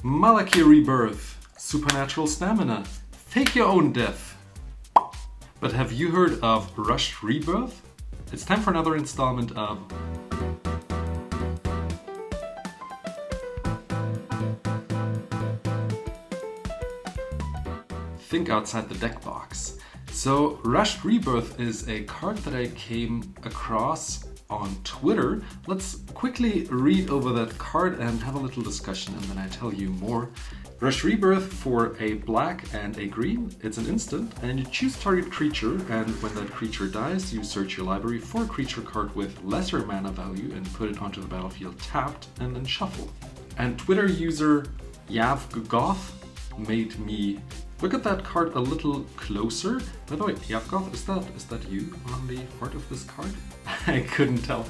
Malaki Rebirth, Supernatural Stamina, Fake Your Own Death. But have you heard of Rushed Rebirth? It's time for another installment of Think Outside the Deck Box. So Rushed Rebirth is a card that I came across on Twitter. Let's quickly read over that card and have a little discussion, and then I tell you more. Rushed Rebirth for a black and a green. It's an instant, and you choose target creature, and when that creature dies, you search your library for a creature card with lesser mana value and put it onto the battlefield tapped, and then shuffle. And Twitter user Yavgoth made me look at that card a little closer. By the way, Yavgoth, is that you on the art of this card? I couldn't tell.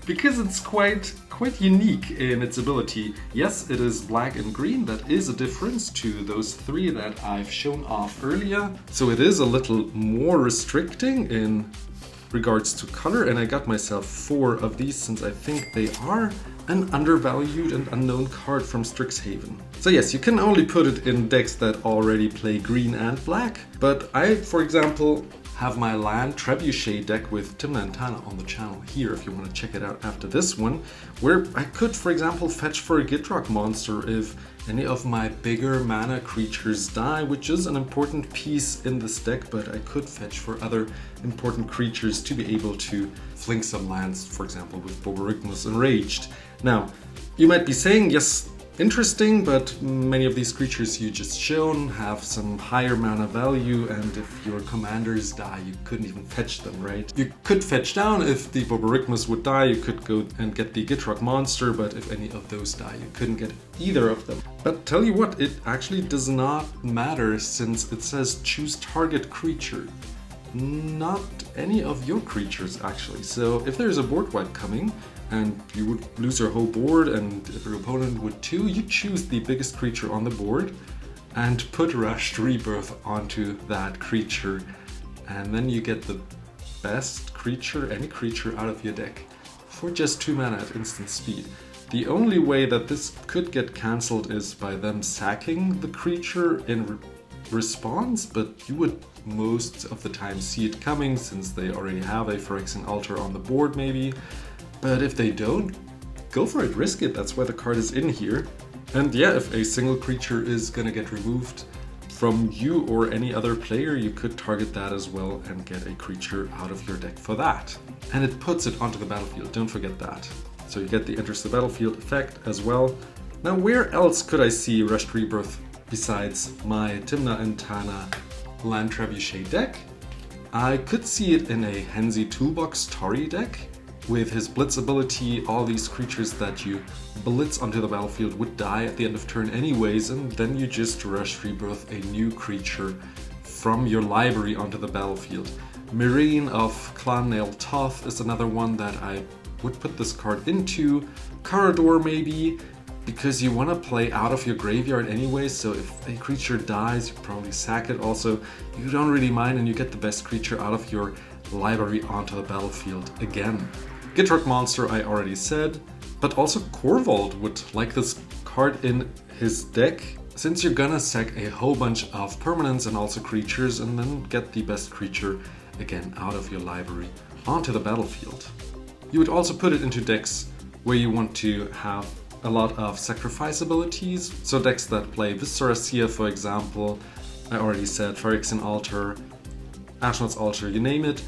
Because it's quite unique in its ability. Yes, it is black and green. That is a difference to those three that I've shown off earlier. So it is a little more restricting in regards to color, and I got myself 4 of these since I think they are an undervalued and unknown card from Strixhaven. So yes, you can only put it in decks that already play green and black, but I, for example, have my land Trebuchet deck with Timna and Tana on the channel here if you want to check it out after this one, where I could, for example, fetch for a Gitrog monster if any of my bigger mana creatures die, which is an important piece in this deck, but I could fetch for other important creatures to be able to fling some lands, for example, with Borborygmus Enraged. Now, you might be saying, yes, interesting, but many of these creatures you just shown have some higher mana value, and if your commanders die, you couldn't even fetch them, right? You could fetch down if the Borborygmus would die, you could go and get the Gitrog monster, but if any of those die, you couldn't get either of them. But tell you what, it actually does not matter since it says choose target creature. Not any of your creatures actually. So if there's a board wipe coming, and you would lose your whole board, and if your opponent would too, you choose the biggest creature on the board and put Rushed Rebirth onto that creature, and then you get the best creature, any creature out of your deck for just 2 mana at instant speed. The only way that this could get cancelled is by them sacking the creature in response, but you would most of the time see it coming since they already have a Phyrexian Altar on the board maybe. But if they don't, go for it, risk it, that's why the card is in here. And yeah, if a single creature is gonna get removed from you or any other player, you could target that as well and get a creature out of your deck for that. And it puts it onto the battlefield, don't forget that. So you get the enters the battlefield effect as well. Now where else could I see Rushed Rebirth besides my Timna and Tana land Trebuchet deck? I could see it in a Henzi Toolbox Tori deck. With his Blitz ability, all these creatures that you blitz onto the battlefield would die at the end of turn anyways, and then you just Rushed Rebirth a new creature from your library onto the battlefield. Myrene of Clan Nail Toth is another one that I would put this card into. Carador maybe, because you want to play out of your graveyard anyway, so if a creature dies, you probably sack it. Also, you don't really mind and you get the best creature out of your library onto the battlefield again. Gitrog monster I already said, but also Korvold would like this card in his deck, since you're gonna sack a whole bunch of permanents and also creatures and then get the best creature again out of your library onto the battlefield. You would also put it into decks where you want to have a lot of sacrifice abilities, so decks that play Viscera Seer, for example. I already said Phyrexian Altar, Ashnod's Altar, you name it.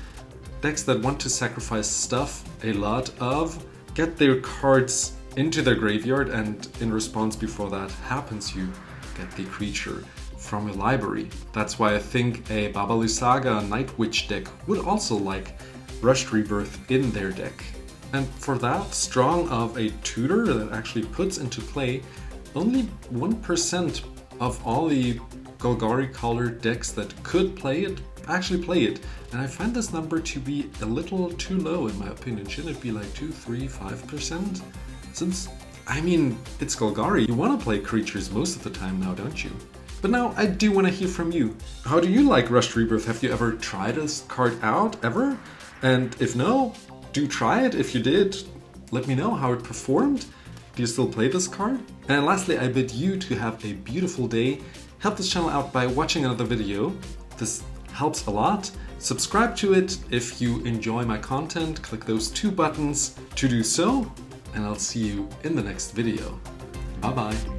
Decks that want to sacrifice stuff a lot of, get their cards into their graveyard, and in response before that happens, you get the creature from your library. That's why I think a Babalu Saga Night Witch deck would also like Rushed Rebirth in their deck. And for that strong of a tutor that actually puts into play, only 1% of all the Golgari colored decks that could play it actually play it. And I find this number to be a little too low in my opinion. Shouldn't it be like 2, 3, 5%? Since, I mean, it's Golgari. You want to play creatures most of the time now, don't you? But now I do want to hear from you. How do you like Rushed Rebirth? Have you ever tried this card out, ever? And if no, do try it. If you did, let me know how it performed. Do you still play this card? And lastly, I bid you to have a beautiful day. Help this channel out by watching another video. This helps a lot. Subscribe to it if you enjoy my content. Click those 2 buttons to do so, and I'll see you in the next video. Bye bye.